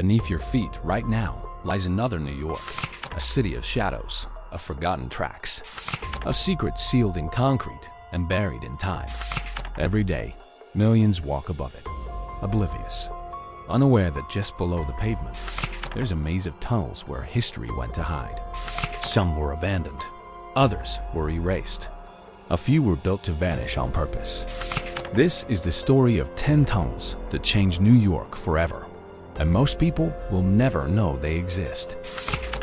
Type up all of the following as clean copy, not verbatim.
Beneath your feet right now lies another New York, a city of shadows, of forgotten tracks, of secrets sealed in concrete and buried in time. Every day, millions walk above it, oblivious, unaware that just below the pavement, there's a maze of tunnels where history went to hide. Some were abandoned, others were erased. A few were built to vanish on purpose. This is the story of 10 tunnels that changed New York forever, and most people will never know they exist.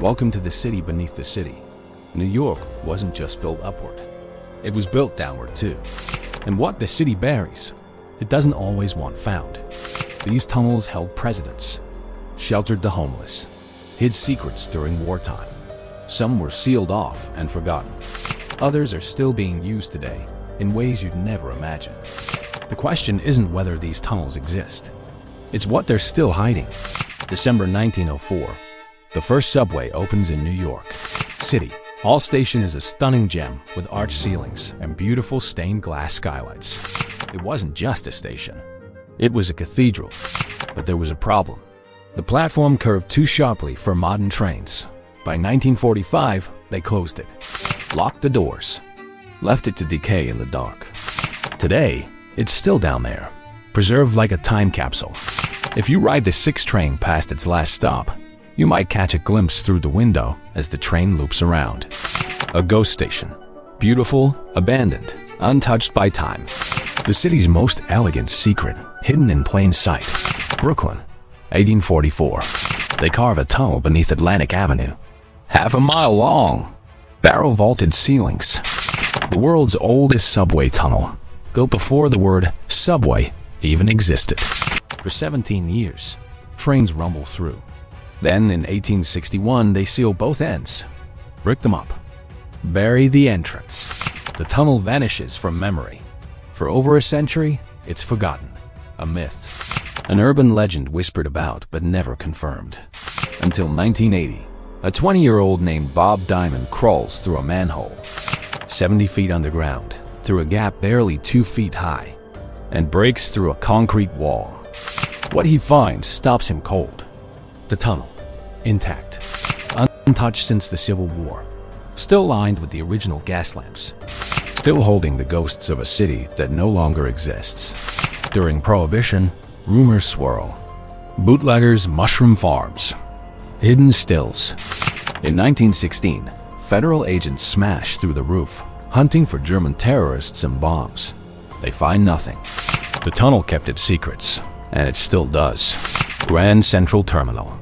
Welcome to the city beneath the city. New York wasn't just built upward, it was built downward too. And what the city buries, it doesn't always want found. These tunnels held presidents, sheltered the homeless, hid secrets during wartime. Some were sealed off and forgotten. Others are still being used today in ways you'd never imagine. The question isn't whether these tunnels exist. It's what they're still hiding. December 1904. The first subway opens in New York City. All Station is a stunning gem with arched ceilings and beautiful stained glass skylights. It wasn't just a station. It was a cathedral. But there was a problem. The platform curved too sharply for modern trains. By 1945, they closed it, locked the doors, left it to decay in the dark. Today, it's still down there, preserved like a time capsule. If you ride the 6 train past its last stop, you might catch a glimpse through the window as the train loops around. A ghost station, beautiful, abandoned, untouched by time. The city's most elegant secret, hidden in plain sight. Brooklyn, 1844. They carve a tunnel beneath Atlantic Avenue, half a mile long, barrel-vaulted ceilings. The world's oldest subway tunnel, built before the word subway even existed. For 17 years, trains rumble through. Then in 1861, they seal both ends, brick them up, bury the entrance. The tunnel vanishes from memory. For over a century, it's forgotten, a myth, an urban legend whispered about but never confirmed. Until 1980, a 20-year-old named Bob Diamond crawls through a manhole, 70 feet underground, through a gap barely 2 feet high, and breaks through a concrete wall. What he finds stops him cold. The tunnel, intact, untouched since the Civil War, still lined with the original gas lamps, still holding the ghosts of a city that no longer exists. During Prohibition, rumors swirl. Bootleggers, mushroom farms, hidden stills. In 1916, federal agents smash through the roof, hunting for German terrorists and bombs. They find nothing. The tunnel kept its secrets, and it still does. Grand Central Terminal.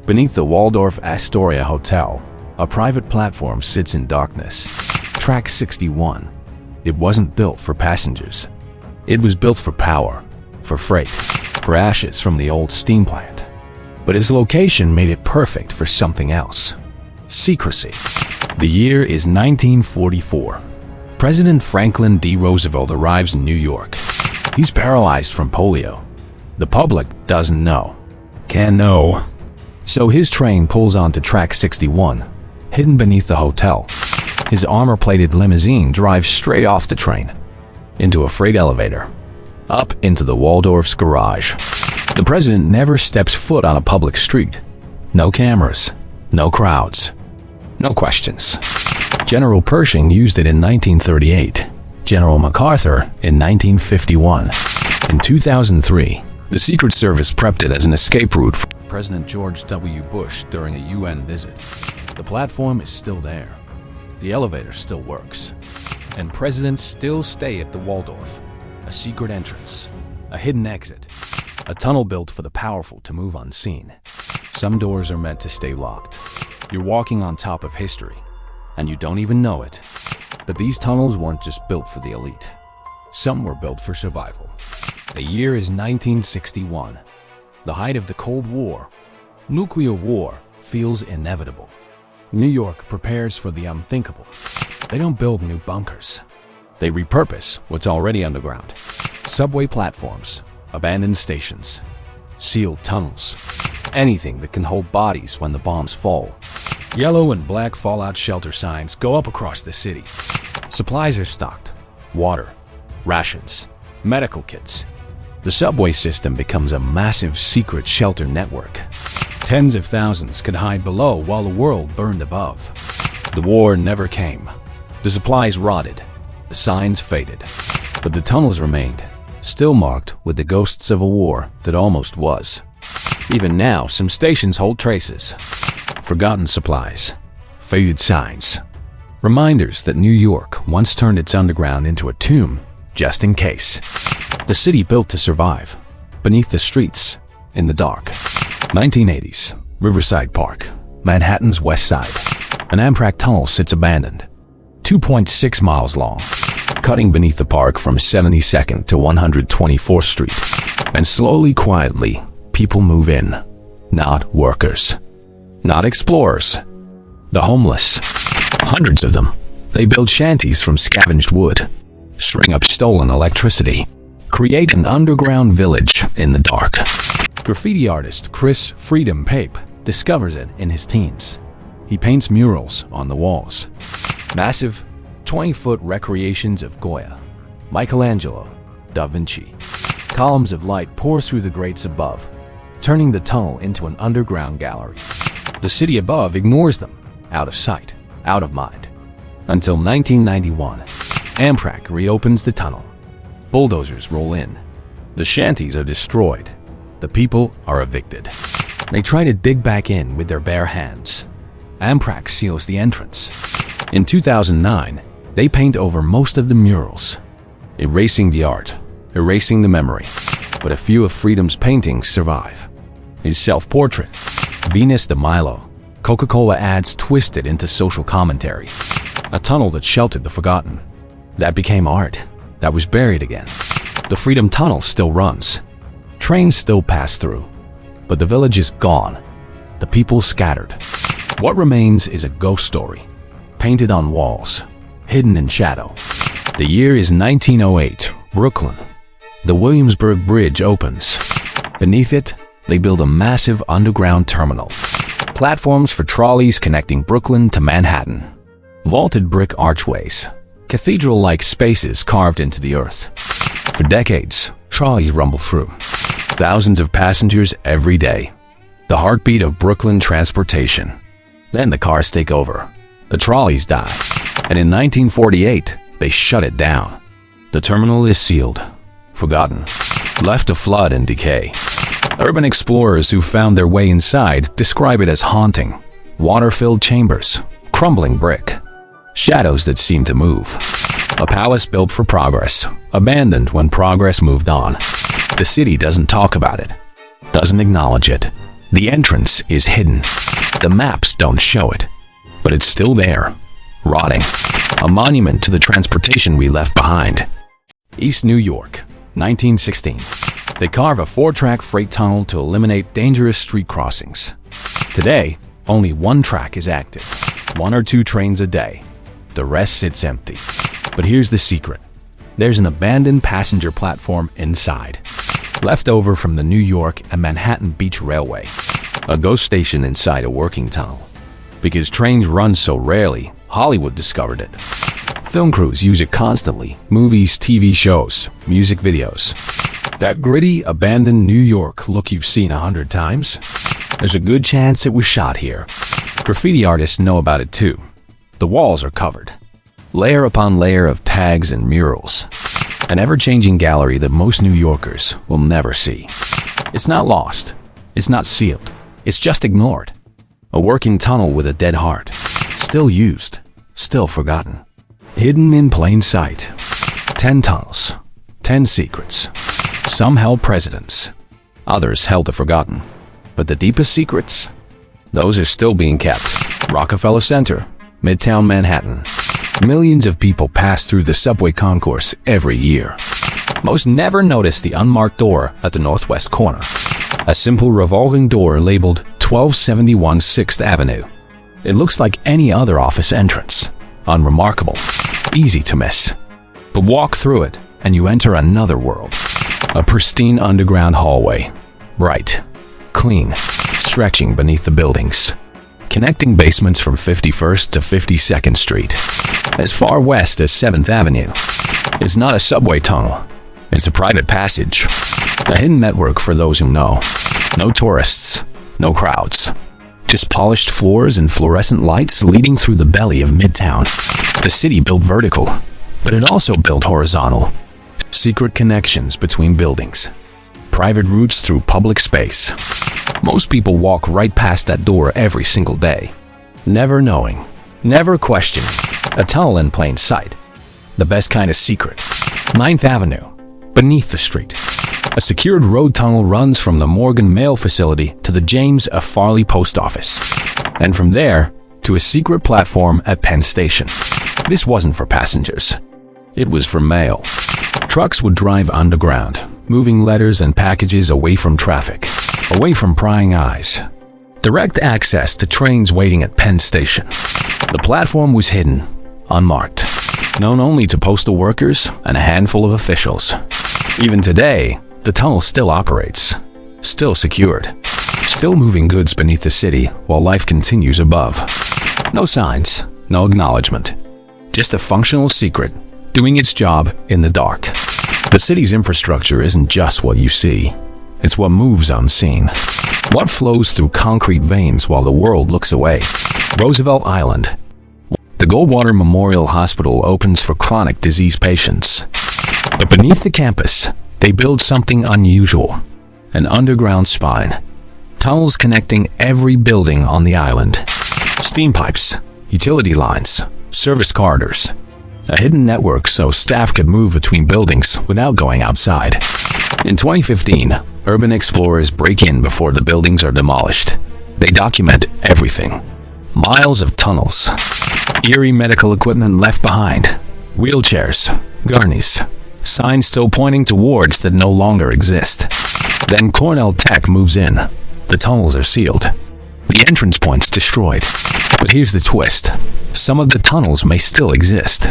Beneath the Waldorf Astoria Hotel, a private platform sits in darkness. Track 61. It wasn't built for passengers. It was built for power, for freight, for ashes from the old steam plant. But its location made it perfect for something else. Secrecy. The year is 1944. President Franklin D. Roosevelt arrives in New York. He's paralyzed from polio. The public doesn't know. Can't know. So his train pulls onto track 61, hidden beneath the hotel. His armor-plated limousine drives straight off the train, into a freight elevator, up into the Waldorf's garage. The president never steps foot on a public street. No cameras, no crowds, no questions. General Pershing used it in 1938, General MacArthur in 1951. In 2003, the Secret Service prepped it as an escape route for President George W. Bush during a UN visit. The platform is still there. The elevator still works. And presidents still stay at the Waldorf. A secret entrance, a hidden exit, a tunnel built for the powerful to move unseen. Some doors are meant to stay locked. You're walking on top of history, and you don't even know it. But these tunnels weren't just built for the elite. Some were built for survival. The year is 1961. The height of the Cold War. Nuclear war feels inevitable. New York prepares for the unthinkable. They don't build new bunkers. They repurpose what's already underground. Subway platforms, abandoned stations, sealed tunnels, anything that can hold bodies when the bombs fall. Yellow and black fallout shelter signs go up across the city. Supplies are stocked. Water, rations, medical kits. The subway system becomes a massive secret shelter network. Tens of thousands could hide below while the world burned above. The war never came. The supplies rotted. The signs faded. But the tunnels remained, still marked with the ghosts of a war that almost was. Even now, some stations hold traces. Forgotten supplies. Faded signs. Reminders that New York once turned its underground into a tomb, just in case. The city built to survive, beneath the streets, in the dark. 1980s, Riverside Park, Manhattan's west side. An Amtrak tunnel sits abandoned, 2.6 miles long, cutting beneath the park from 72nd to 124th Street. And slowly, quietly, people move in. Not workers. Not explorers. The homeless. Hundreds of them. They build shanties from scavenged wood, string up stolen electricity, create an underground village in the dark. Graffiti artist Chris Freedom Pape discovers it in his teens. He paints murals on the walls. Massive, 20-foot recreations of Goya, Michelangelo, Da Vinci. Columns of light pour through the grates above, turning the tunnel into an underground gallery. The city above ignores them, out of sight, out of mind. Until 1991, Amtrak reopens the tunnel. Bulldozers roll in. The shanties are destroyed. The people are evicted. They try to dig back in with their bare hands. Amtrak seals the entrance. In 2009, they paint over most of the murals, erasing the art, erasing the memory. But a few of Freedom's paintings survive. His self-portrait, Venus de Milo, Coca-Cola ads twisted into social commentary. A tunnel that sheltered the forgotten. That became art. That was buried again. The Freedom Tunnel still runs. Trains still pass through. But the village is gone. The people scattered. What remains is a ghost story, painted on walls, hidden in shadow. The year is 1908, Brooklyn. The Williamsburg Bridge opens. Beneath it, they build a massive underground terminal. Platforms for trolleys connecting Brooklyn to Manhattan. Vaulted brick archways. Cathedral-like spaces carved into the earth. For decades, trolleys rumble through. Thousands of passengers every day. The heartbeat of Brooklyn transportation. Then the cars take over. The trolleys die. And in 1948, they shut it down. The terminal is sealed, forgotten, left to flood and decay. Urban explorers who found their way inside describe it as haunting. Water-filled chambers, crumbling brick, shadows that seem to move. A palace built for progress, abandoned when progress moved on. The city doesn't talk about it, doesn't acknowledge it. The entrance is hidden. The maps don't show it, but it's still there, rotting. A monument to the transportation we left behind. East New York, 1916. They carve a 4-track freight tunnel to eliminate dangerous street crossings. Today, only one track is active, 1 or 2 trains a day. The rest sits empty. But here's the secret. There's an abandoned passenger platform inside, left over from the New York and Manhattan Beach Railway. A ghost station inside a working tunnel. Because trains run so rarely, Hollywood discovered it. Film crews use it constantly. Movies, TV shows, music videos. That gritty, abandoned New York look you've seen 100 times? There's a good chance it was shot here. Graffiti artists know about it too. The walls are covered. Layer upon layer of tags and murals. An ever-changing gallery that most New Yorkers will never see. It's not lost. It's not sealed. It's just ignored. A working tunnel with a dead heart. Still used. Still forgotten. Hidden in plain sight. 10 tunnels. 10 secrets. Some held presidents. Others held the forgotten. But the deepest secrets? Those are still being kept. Rockefeller Center, Midtown Manhattan. Millions of people pass through the subway concourse every year. Most never notice the unmarked door at the northwest corner. A simple revolving door labeled 1271 6th Avenue. It looks like any other office entrance. Unremarkable. Easy to miss. But walk through it and you enter another world. A pristine underground hallway. Bright. Clean. Stretching beneath the buildings. Connecting basements from 51st to 52nd Street. As far west as 7th Avenue. It's not a subway tunnel. It's a private passage. A hidden network for those who know. No tourists, no crowds. Just polished floors and fluorescent lights leading through the belly of Midtown. The city built vertical, but it also built horizontal. Secret connections between buildings. Private routes through public space. Most people walk right past that door every single day. Never knowing, never questioning. A tunnel in plain sight. The best kind of secret. 9th Avenue, beneath the street. A secured road tunnel runs from the Morgan Mail Facility to the James F. Farley Post Office, and from there to a secret platform at Penn Station. This wasn't for passengers. It was for mail. Trucks would drive underground, moving letters and packages away from traffic, away from prying eyes. Direct access to trains waiting at Penn Station. The platform was hidden, unmarked, known only to postal workers and a handful of officials. Even today, the tunnel still operates, still secured, still moving goods beneath the city while life continues above. No signs, no acknowledgement. Just a functional secret, doing its job in the dark. The city's infrastructure isn't just what you see. It's what moves unseen. What flows through concrete veins while the world looks away. Roosevelt Island. The Goldwater Memorial Hospital opens for chronic disease patients. But beneath the campus, they build something unusual. An underground spine. Tunnels connecting every building on the island. Steam pipes, utility lines, service corridors. A hidden network so staff could move between buildings without going outside. In 2015, urban explorers break in before the buildings are demolished. They document everything. Miles of tunnels. Eerie medical equipment left behind. Wheelchairs, gurneys. Signs still pointing to wards that no longer exist. Then Cornell Tech moves in. The tunnels are sealed. The entrance points destroyed. But here's the twist. Some of the tunnels may still exist.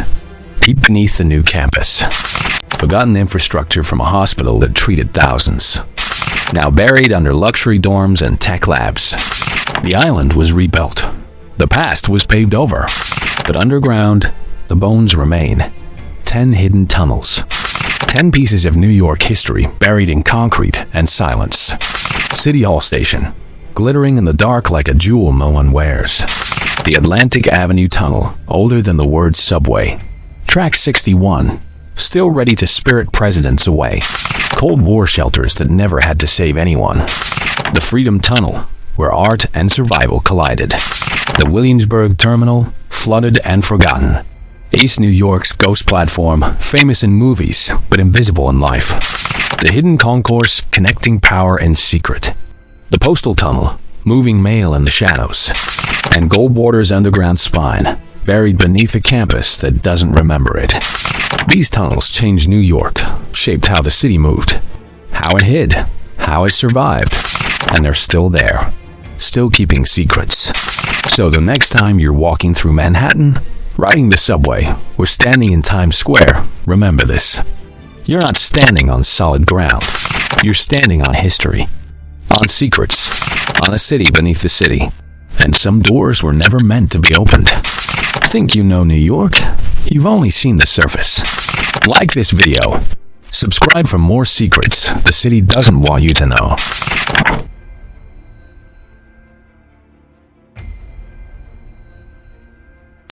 Deep beneath the new campus. Forgotten infrastructure from a hospital that treated thousands. Now buried under luxury dorms and tech labs. The island was rebuilt. The past was paved over. But underground, the bones remain. 10 hidden tunnels. 10 pieces of New York history buried in concrete and silence. City Hall Station, glittering in the dark like a jewel no one wears. The Atlantic Avenue Tunnel, older than the word subway. Track 61, still ready to spirit presidents away. Cold War shelters that never had to save anyone. The Freedom Tunnel, where art and survival collided. The Williamsburg Terminal, flooded and forgotten. East New York's ghost platform, famous in movies, but invisible in life. The hidden concourse, connecting power and secret. The Postal Tunnel, moving mail in the shadows. And Goldwater's underground spine, buried beneath a campus that doesn't remember it. These tunnels changed New York, shaped how the city moved, how it hid, how it survived. And they're still there, still keeping secrets. So the next time you're walking through Manhattan, riding the subway, or standing in Times Square, remember this. You're not standing on solid ground. You're standing on history, on secrets, on a city beneath the city. And some doors were never meant to be opened. Think you know New York? You've only seen the surface. Like this video. Subscribe for more secrets the city doesn't want you to know.